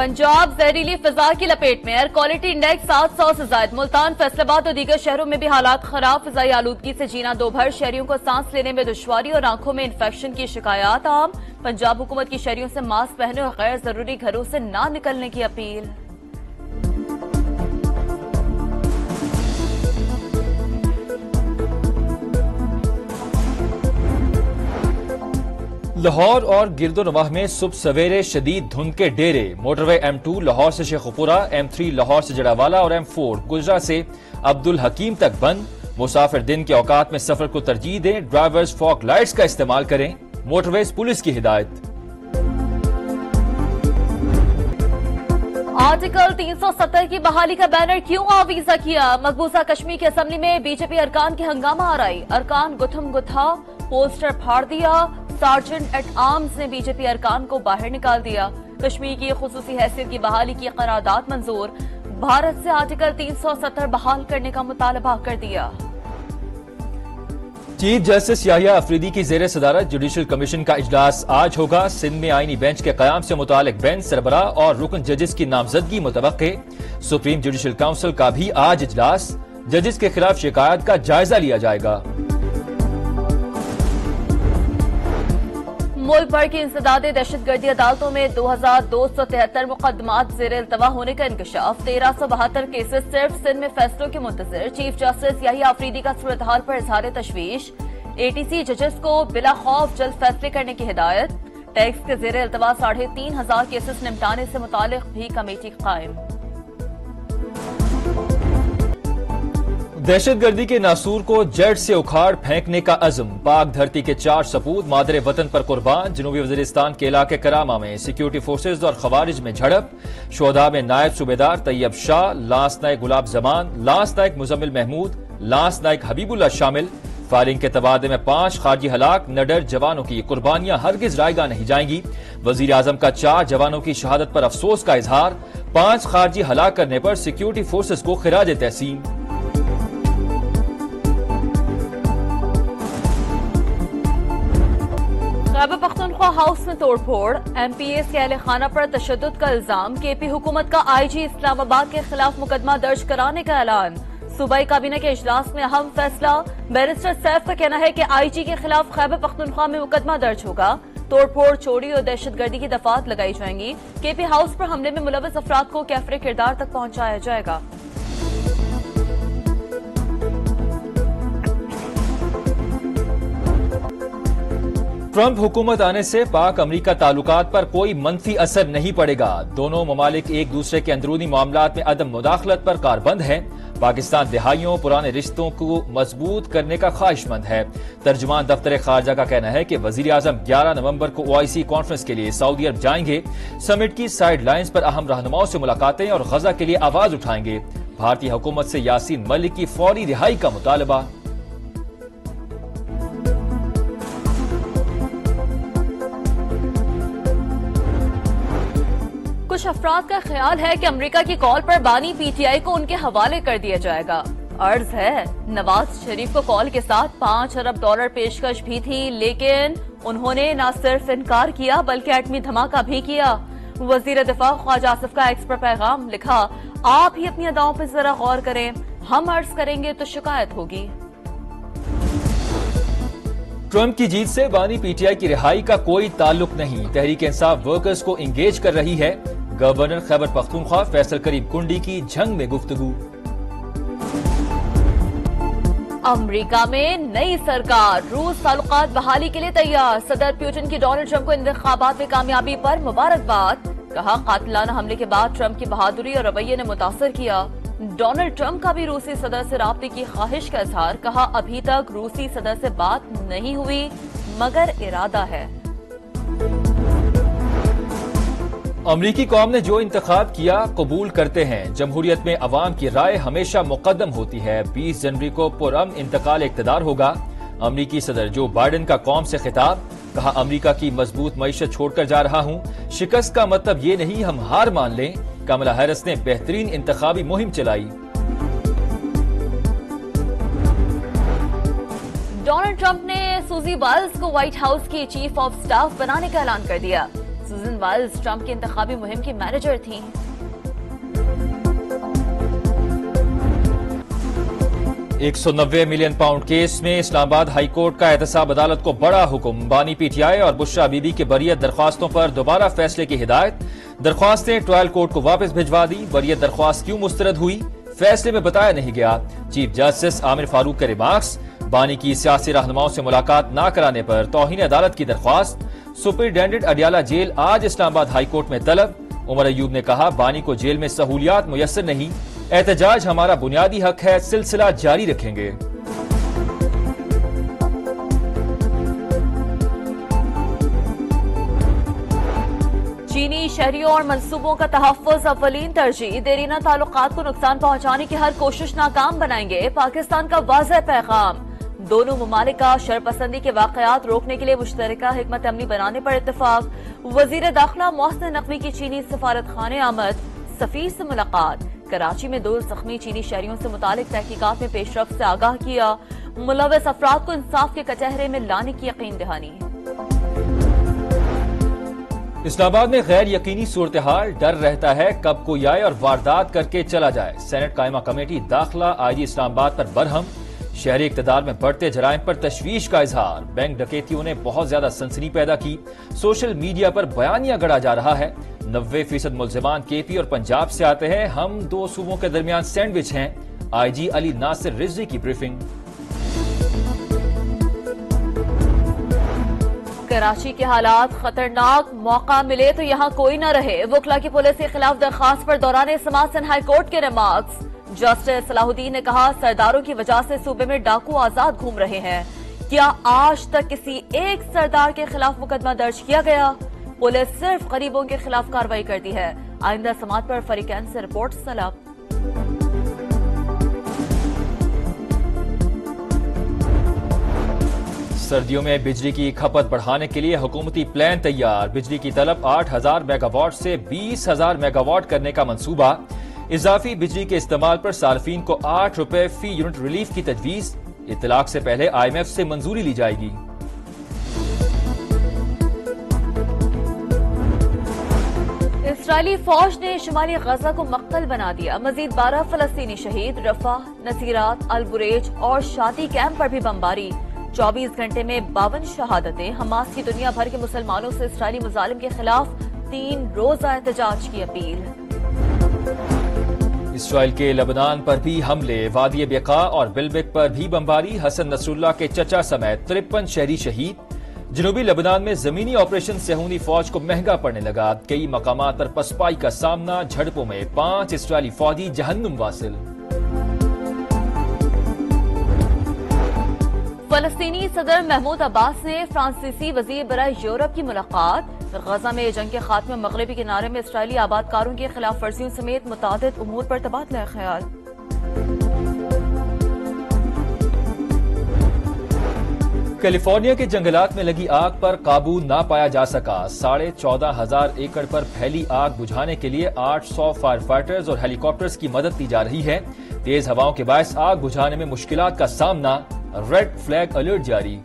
पंजाब जहरीली फिजा की लपेट में। एयर क्वालिटी इंडेक्स 700 से ज्यादा। मुल्तान, फैसलाबाद और दीगर शहरों में भी हालात खराब। फिजाई आलूदगी से जीना दो भर। शहरियों को सांस लेने में दुश्वारी और आंखों में इन्फेक्शन की शिकायत आम। पंजाब हुकूमत की शहरियों से मास्क पहने और गैर जरूरी घरों से ना निकलने की अपील। लाहौर और गिरदोनवाह में सुबह सवेरे शदीद धुंध के डेरे। मोटरवे M2 लाहौर से शेखुपुरा, M3 लाहौर से जड़ावाला और M4 गुजरा से अब्दुल हकीम तक बंद। मुसाफिर दिन के औकात में सफर को तरजीह दें। ड्राइवर्स फॉग लाइट्स का इस्तेमाल करें। मोटरवेज पुलिस की हिदायत। आर्टिकल 370 की बहाली का बैनर क्यों आवीजा किया? मकबूजा कश्मीर की असम्बली में बीजेपी अरकान की हंगामा आराई। अरकान गुथम गुथा, पोस्टर फाड़ दिया। सार्जेंट एट आर्म्स ने बीजेपी अरकान को बाहर निकाल दिया। कश्मीर की खुसूसी हैसियत की बहाली की करारदाद मंजूर। भारत से आर्टिकल 370 बहाल करने का मुतालबा कर दिया। चीफ जस्टिस याहिया अफरीदी की जेर सदारत जुडिशल कमीशन का इजलास आज होगा। सिंध में आईनी बेंच के कयाम से मुतालिक बेंच सरबराह और रुकन जजेस की नामजदगी मुतवक्के। सुप्रीम जुडिशल काउंसिल का भी आज इजलास। जजेस के खिलाफ शिकायत का जायजा लिया जाएगा। मुल्क भर की इंसदादे दहशतगर्दी अदालतों में 2273 मुकदमात जेर इल्तवा होने का इंकशाफ। 1372 केसेस सिर्फ सिंध में फैसलों के मुंतजर। चीफ जस्टिस याहिया अफरीदी का सूरत हाल पर इजहार तशवीश। ATC जजेस को बिला खौफ जल्द फैसले करने की हिदायत। टैक्स के जेर इल्तवा 3500 केसेस निपटाने से मुतालिक भी कमेटी कायम। दहशतगर्दी के नासूर को जड़ से उखाड़ फेंकने का अज़म। पाक धरती के 4 सपूत मादरे वतन पर कुर्बान। जनूबी वजीरिस्तान के इलाके करामा में सिक्योरिटी फोर्सेज और खवारिज में झड़प। शोहदा में नायब सूबेदार तैयब शाह, लांस नायक गुलाब जमान, लांस नायक मुजम्मिल महमूद, लांस नायक हबीबुल्लाह शामिल। फायरिंग के तबादले में 5 खारजी हलाक। नडर जवानों की कुर्बानियां हरगिज रायगा नहीं जाएंगी। वजीर आजम का 4 जवानों की शहादत पर अफसोस का इजहार। 5 खारजी हलाक करने पर सिक्योरिटी फोर्सेज को खिराज तहसीन। खैबर पख्तूनख्वा हाउस में तोड़फोड़। MPAs के अहले खाना पर तशद्दुद का इल्जाम। KP हुकूमत का IG इस्लामाबाद के खिलाफ मुकदमा दर्ज कराने का ऐलान। सूबाई काबीना के इजलास में अहम फैसला। बैरिस्टर सैफ का कहना है कि IG के खिलाफ खैबर पख्तूनख्वा में मुकदमा दर्ज होगा। तोड़फोड़, चोरी और दहशतगर्दी की दफात लगाई जाएंगी। KP हाउस पर हमले में मुलव्वस अफराद को कैफरे किरदार तक पहुंचाया जाएगा। ट्रंप हुकूमत आने से पाक अमरीका ताल्लुकात पर कोई मनफी असर नहीं पड़ेगा। दोनों ममालिक एक दूसरे के अंदरूनी मामलात में अदम मुदाखलत पर कारबंद है। पाकिस्तान दिहाइयों पुराने रिश्तों को मजबूत करने का ख्वाहिशमंद है। तर्जुमान दफ्तर खारजा का कहना है कि वजीर आजम 11 नवंबर को OIC कॉन्फ्रेंस के लिए सऊदी अरब जाएंगे। समिट की साइड लाइन्स पर अहम रहनुमाओं से मुलाकातें और गजा के लिए आवाज उठाएंगे। भारतीय हुकूमत से यासीन मलिक की फौरी रिहाई का मुतालबा। कुछ अफराद का ख्याल है कि अमेरिका की कॉल पर बानी PTI को उनके हवाले कर दिया जाएगा। अर्ज है, नवाज शरीफ को कॉल के साथ $5 अरब पेशकश भी थी, लेकिन उन्होंने न सिर्फ इनकार किया बल्कि एटमी धमाका भी किया। वजीर दिफा ख्वाजा आसिफ का एक्स पर पैगाम लिखा, आप ही अपनी अदाओं पर जरा गौर करें, हम अर्ज करेंगे तो शिकायत होगी। ट्रंप की जीत से बानी PTI की रिहाई का कोई ताल्लुक नहीं। तहरीक इंसाफ वर्कर्स को इंगेज कर रही है। गवर्नर खैबर पख्तूनख्वा फैसल करीम कुंडी की जंग में गुफ्तगू। अमेरिका में नई सरकार। रूस ताल्लुकात बहाली के लिए तैयार। सदर पुतिन की डोनाल्ड ट्रंप को इंतखाबात में कामयाबी पर मुबारकबाद। कहा, कातिलाना हमले के बाद ट्रंप की बहादुरी और रवैये ने मुतासर किया। डोनाल्ड ट्रंप का भी रूसी सदर से राब्ते की ख्वाहिश का इजहार। कहा, अभी तक रूसी सदर से बात नहीं हुई मगर इरादा है। अमरीकी कौम ने जो इंतखाब किया कबूल करते हैं। जमहूरियत में अवाम की राय हमेशा मुकद्दम होती है। 20 जनवरी को पुरअमन इंतकाल इक़्तिदार होगा। अमरीकी सदर जो बाइडेन का कौम से खिताब। कहा, अमरीका की मजबूत मईशत छोड़कर जा रहा हूं। शिकस्त का मतलब ये नहीं हम हार मान लें। कमला हैरिस ने बेहतरीन इंतखाबी मुहिम चलाई। डोनाल्ड ट्रंप ने सूजी वाल्स को व्हाइट हाउस की चीफ ऑफ स्टाफ बनाने का ऐलान कर दिया। सुजन वाइल्स ट्रंप की इंतखाबी मुहिम की मैनेजर थीं। £190 मिलियन केस में इस्लामाबाद हाई कोर्ट का एहतसाब अदालत को बड़ा हुक्म। बानी पीटीआई और बुशरा बीबी के बरियत दरख्वास्तों पर दोबारा फैसले की हिदायत। दरख्वास्तें ट्रायल कोर्ट को वापस भिजवा दी। बरियत दरख्वास्त क्यों मुस्तरद हुई, फैसले में बताया नहीं गया। चीफ जस्टिस आमिर फारूक के रिमार्क्स। बानी की सियासी रहनुमाओं से मुलाकात न कराने पर तौहीन अदालत की दरख्वास्त। सुपरिटेंडेंट अडियाला जेल आज इस्लामाबाद हाई कोर्ट में तलब। उमर अयूब ने कहा, बानी को जेल में सहूलियात मुयस्सर नहीं, एहतजाज हमारा बुनियादी हक है, सिलसिला जारी रखेंगे। चीनी शहरियों और मंसूबों का तहफ़्फ़ुज़ अव्वलीन तरजीह। देरीना ताल्लुकात को नुकसान पहुंचाने की हर कोशिश नाकाम बनाएंगे, पाकिस्तान का वाज़ेह पैगाम। दोनों ममालिक का शरपसंदी के वाक़यात रोकने के लिए मुश्तरका हिकमत अमली बनाने पर इत्तफाक। वज़ीर दाखिला मोहसिन नकवी की चीनी सफारत खाने आमद। सफीर से मुलाकात। कराची में 2 जख्मी चीनी शहरियों से मुतालिक तहकीकात में पेशरफ्त से आगाह किया। मुलव्वस अफराद को इंसाफ के कचहरे में लाने की यकीन दहानी। इस्लामाबाद में गैर यकीनी सूरत हाल, डर रहता है कब कोई आए और वारदात करके चला जाए। सेनेट कायमा कमेटी दाखिला आईजी इस्लामाबाद पर बरहम। शहरी इक़्तिदार में बढ़ते जराइम पर तशवीश का इजहार। बैंक डकैतियों ने बहुत ज्यादा सनसनी पैदा की। सोशल मीडिया पर बयानिया गढ़ा जा रहा है। 90% मुल्जिमान केपी और पंजाब से आते हैं। हम 2 सूबों के दरमियान सैंडविच हैं। आईजी अली नासिर रिजवी की ब्रीफिंग। कराची के हालात खतरनाक, मौका मिले तो यहाँ कोई न रहे। वकला की पुलिस के खिलाफ दरखास्त पर दौरान समाअत हाई कोर्ट के रिमार्क्स। जस्टिस सलाहुद्दीन ने कहा, सरदारों की वजह से सूबे में डाकू आजाद घूम रहे हैं। क्या आज तक किसी एक सरदार के खिलाफ मुकदमा दर्ज किया गया? पुलिस सिर्फ गरीबों के खिलाफ कार्रवाई करती है। आइंदा समाअत पर फरीकैन से रिपोर्ट तलब। सर्दियों में बिजली की खपत बढ़ाने के लिए हुकूमती प्लान तैयार। बिजली की तलब 8,000 मेगावाट से 20,000 मेगावाट करने का मंसूबा। इजाफी बिजली के इस्तेमाल पर सार्फिन को ₹8 फी यूनिट रिलीफ की तजवीज। इतलाक से पहले IMF से मंजूरी ली जाएगी। इस्राएली फौज ने शुमाली गजा को मक्तल बना दिया। मजीद 12 फलस्तीनी शहीद। रफा, नसीरात, अल-बुरेज और शादी कैंप पर भी बमबारी। 24 घंटे में 52 शहादतें। हमास की दुनिया भर के मुसलमानों से इस्राएली मुजालिम के खिलाफ 3 रोजा एहतजाज की अपील। इसराइल के लबनान पर भी हमले। वादी बेका और बिलबिक पर भी बमबारी। हसन नसरुल्लाह के चचा समेत 53 शहरी शहीद। जनूबी लबनान में जमीनी ऑपरेशन सेहूनी फौज को महंगा पड़ने लगा। कई मकामात पर पसपाई का सामना। झड़पों में 5 इसराइली फौजी जहन्नुम वासिल। फलस्तीनी सदर महमूद अब्बास ने फ्रांसीसी वजीर बराए यूरोप की मुलाकात। गजा में जंग के खात्मे मगरबी किनारे में इसराइली आबादकारों की खिलाफ वर्जियों समेत मुतादिद उमूर पर तबादला ख्याल। कैलिफोर्निया के जंगलात में लगी आग पर काबू ना पाया जा सका। 14,500 एकड़ पर फैली आग बुझाने के लिए 800 फायर फाइटर्स और हेलीकॉप्टर्स की मदद ली जा रही है। तेज हवाओं के बायस आग बुझाने में मुश्किलात का सामना। रेड फ्लैग अलर्ट जारी।